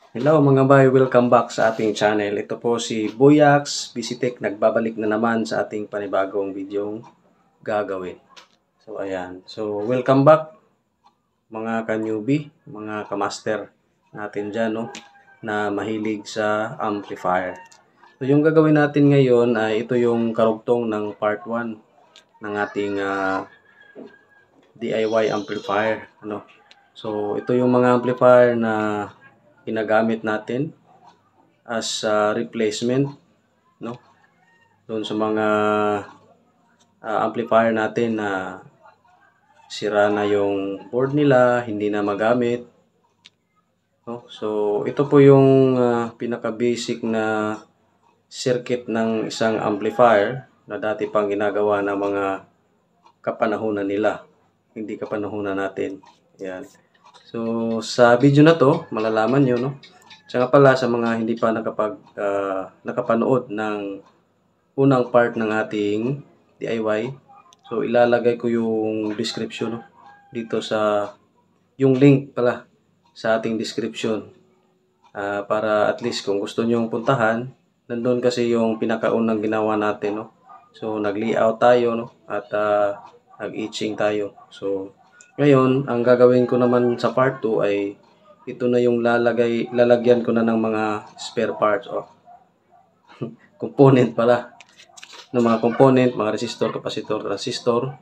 Hello mga bay, welcome back sa ating channel. Ito po si Buyax Visitech, nagbabalik na naman sa ating panibagong video gagawin. So ayan, so welcome back mga ka-newbie, mga ka-master natin dyan, no, na mahilig sa amplifier. So yung gagawin natin ngayon ay ito yung karugtong ng part 1 ng ating DIY amplifier, ano. So ito yung mga amplifier na ginagamit natin as replacement, no, doon sa mga amplifier natin na sira na yung board nila, hindi na magamit, no. So ito po yung pinaka basic na circuit ng isang amplifier na dati pang ginagawa ng mga kapanahunan nila, hindi kapanahunan natin. Yan. So sa video na to malalaman nyo, no. Tsaka pala sa mga hindi pa nakapanood ng unang part ng ating DIY, so ilalagay ko yung description, no, dito sa yung link pala sa ating description, para at least kung gusto nyong puntahan, nandun kasi yung pinakaunang ginawa natin, no. So nag-layout tayo, no, at nag-etching tayo. So ngayon ang gagawin ko naman sa part 2 ay ito na yung lalagyan ko na ng mga spare parts o component pala, ng mga component, mga resistor, capacitor, transistor.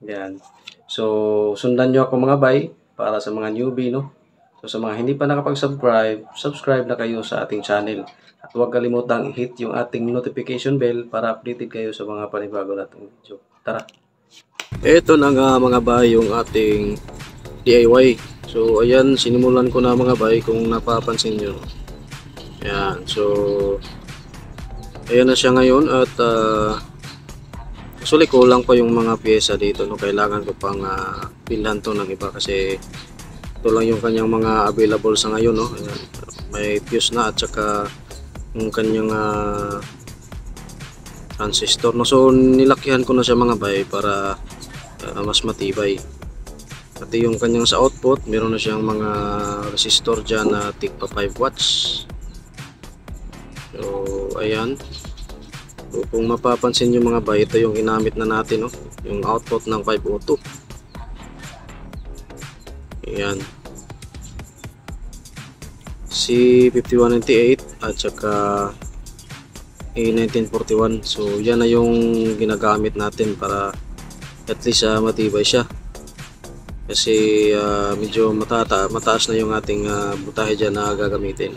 Yan. So sundan nyo ako mga bay para sa mga newbie, no. So sa mga hindi pa nakapag-subscribe, subscribe na kayo sa ating channel. At huwag kalimutang i-hit yung ating notification bell para updated kayo sa mga panibago nating video. Tara! Ito na nga mga bay yung ating DIY. So ayan, sinimulan ko na mga bay kung napapansin nyo. Ayan, so ayan na siya ngayon at actually kulang pa yung mga pyesa dito, no. Kailangan ko pang bilhan to ng iba kasi ito lang yung kanyang mga available sa ngayon, no. Ayan, may fuse na at saka yung kanyang transistor, no. So nilakihan ko na siya mga bay para mas matibay. Pati yung kanyang sa output, meron na siyang mga resistor dyan na tigpa 5 watts. So ayan, so, kung mapapansin nyo mga bay, ito yung ginamit na natin, no? Yung output ng 502. Ayan, C5198 at saka A1941. So yan na yung ginagamit natin para at least matibay siya. Kasi medyo mataas na yung ating butahe dyan na gagamitin.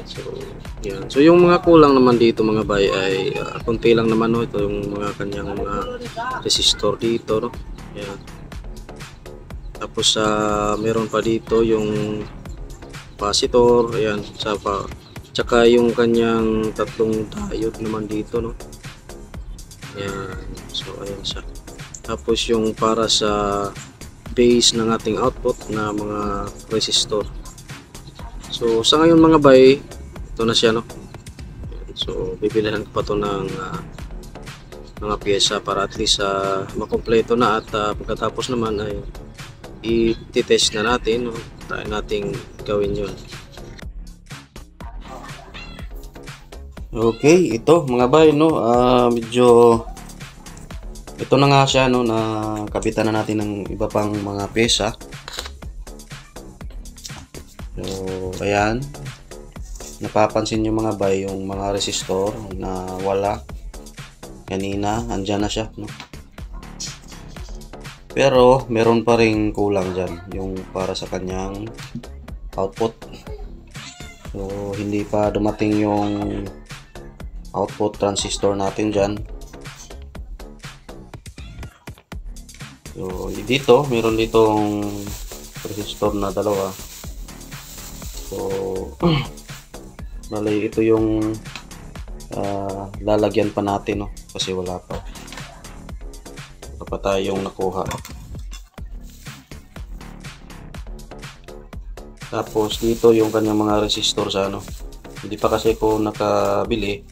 So yan. So yung mga kulang naman dito mga bay ay konti lang naman, no. Ito yung mga kanyang mga resistor dito, no. Yan. Tapos meron pa dito yung capacitor, ayan, tsaka yung kanyang tatlong diode naman dito, no. Yan. So ayan siya. Tapos yung para sa base ng ating output na mga resistor. So sa ngayon mga bay, ito na siya, no. So bibilihan ko pa to ng mga pyesa para at least makompleto na at pagkatapos naman ay i-test na natin, no. Try nating gawin yun. Okay, ito mga bay, no, medyo ito na nga siya, no, na kapitan na natin ng iba pang mga pyesa. So ayan, napapansin nyo mga bay yung mga resistor na wala kanina, andyan na siya, no. Pero meron pa ring kulang dyan, yung para sa kanyang output. So hindi pa dumating yung output transistor natin dyan. So dito, meron ditong resistor na dalawa. So bali ito yung lalagyan pa natin, no, kasi wala pa tayong nakuha. Tapos dito yung kanyang mga resistor sa ano, hindi pa kasi ko nakabili.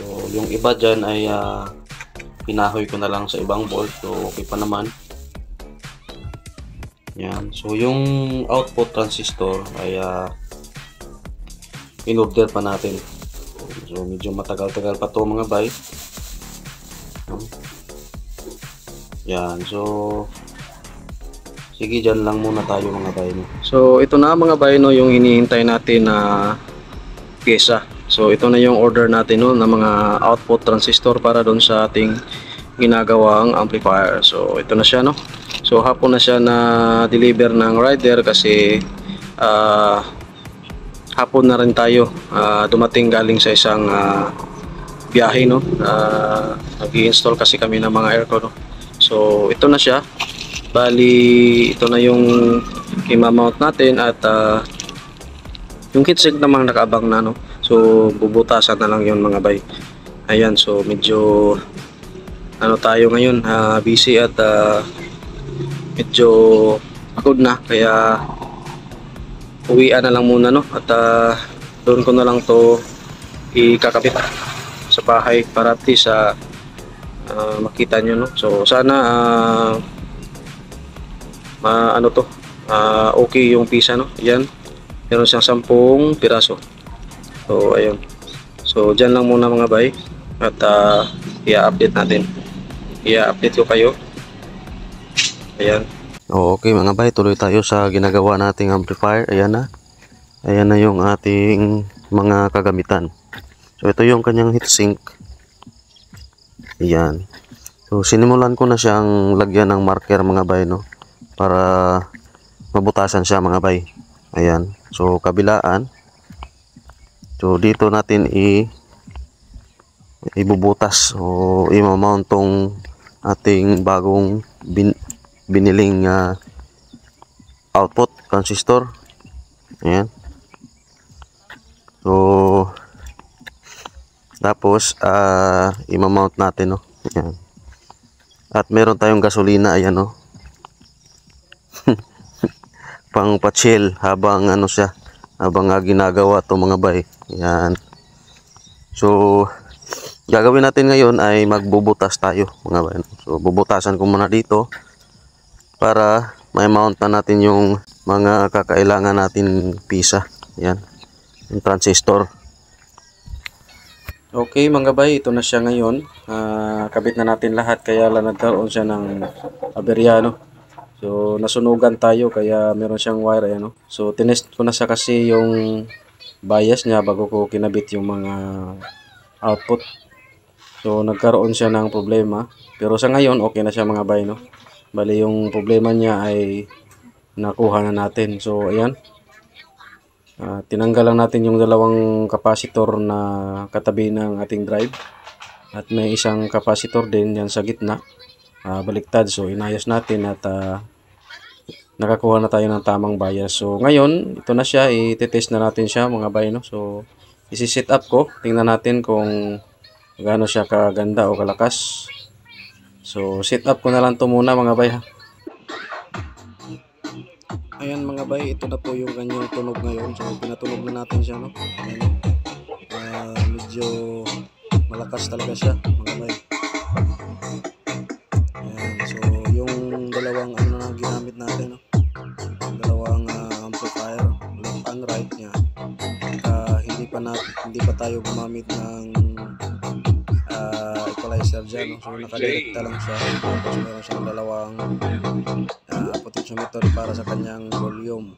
So yung iba dyan ay pinahoy ko na lang sa ibang board, so okay pa naman. Yan. So yung output transistor ay in-order pa natin. So medyo matagal-tagal pa to mga bay. Yan, so sige, dyan lang muna tayo mga bay, no? So ito na mga bay, no, yung hinihintay natin na pyesa. So ito na yung order natin, no, na mga output transistor para doon sa ating ginagawang amplifier. So ito na siya, no. So hapon na siya na deliver ng rider kasi hapon na rin tayo dumating galing sa isang biyahe, no. Nag-i-install kasi kami ng mga aircon, no. So ito na siya. Bali ito na yung i-mount natin at yung heatsink namang nakaabang na, no. So bubutasan na lang yun mga bay. Ayan, so medyo ano tayo ngayon, busy at medyo pagod na, kaya uwian na lang muna, no. At doon ko na lang to ikakabit sa bahay para at least makita nyo, no. So sana ano to, okay yung pisa, no. Yan, meron siyang 10 piraso. So ayun, so dyan lang muna mga bay at i-update natin, i-update ko kayo. Ayan. Okay mga bay, tuloy tayo sa ginagawa nating amplifier. Ayan na, ayan na yung ating mga kagamitan. So ito yung kanyang heatsink. Ayan, so sinimulan ko na siyang lagyan ng marker mga bay, no, para mabutasan siya mga bay. Ayan, so kabilaan. So dito natin ibubutas o i-mount tong ating bagong biniling output transistor. Ayan. So tapos i-mount natin, no. Ayan. At meron tayong gasolina, ayan, no. Pang pa-chill habang ano siya, habang ginagawa to mga bay. Ayan. So gagawin natin ngayon ay magbubutas tayo mga bay. So bubutasan ko muna dito para may mount na natin yung mga kakailangan natin pisa. Ayan, yung transistor. Okay mga bay, ito na siya ngayon. Kabit na natin lahat, kaya lang nagkaroon siya ng aberya, no. So nasunugan tayo kaya meron siyang wire, ayan, no. So tinest ko na siya kasi yung bias niya bago ko kinabit yung mga output. So nagkaroon siya ng problema, pero sa ngayon okay na siya mga bay, no. Bali yung problema niya ay nakuha na natin. So ayan, tinanggal lang natin yung dalawang capacitor na katabi ng ating drive at may isang capacitor din yan sa gitna, baliktad. So inayos natin at nakakuha na tayo ng tamang bias. So ngayon ito na siya, i-test na natin siya mga bay, no. So isi-set up ko, tingnan natin kung gaano siya kaganda o kalakas. So set up ko na lang to muna mga bay, ha. Ayan mga bay, ito na po yung kanyang tunog ngayon. So pinatunog na natin siya, no. Ayan, medyo malakas talaga siya mga bay. Ayan, so yung dalawang ano na ginamit natin, no, dalawang amplifier, left and right niya, hindi pa tayo gumamit ng equalizer dyan, no? So nakadirekta lang siya. Tapos meron siyang dalawang potentiometer para sa kanyang volume.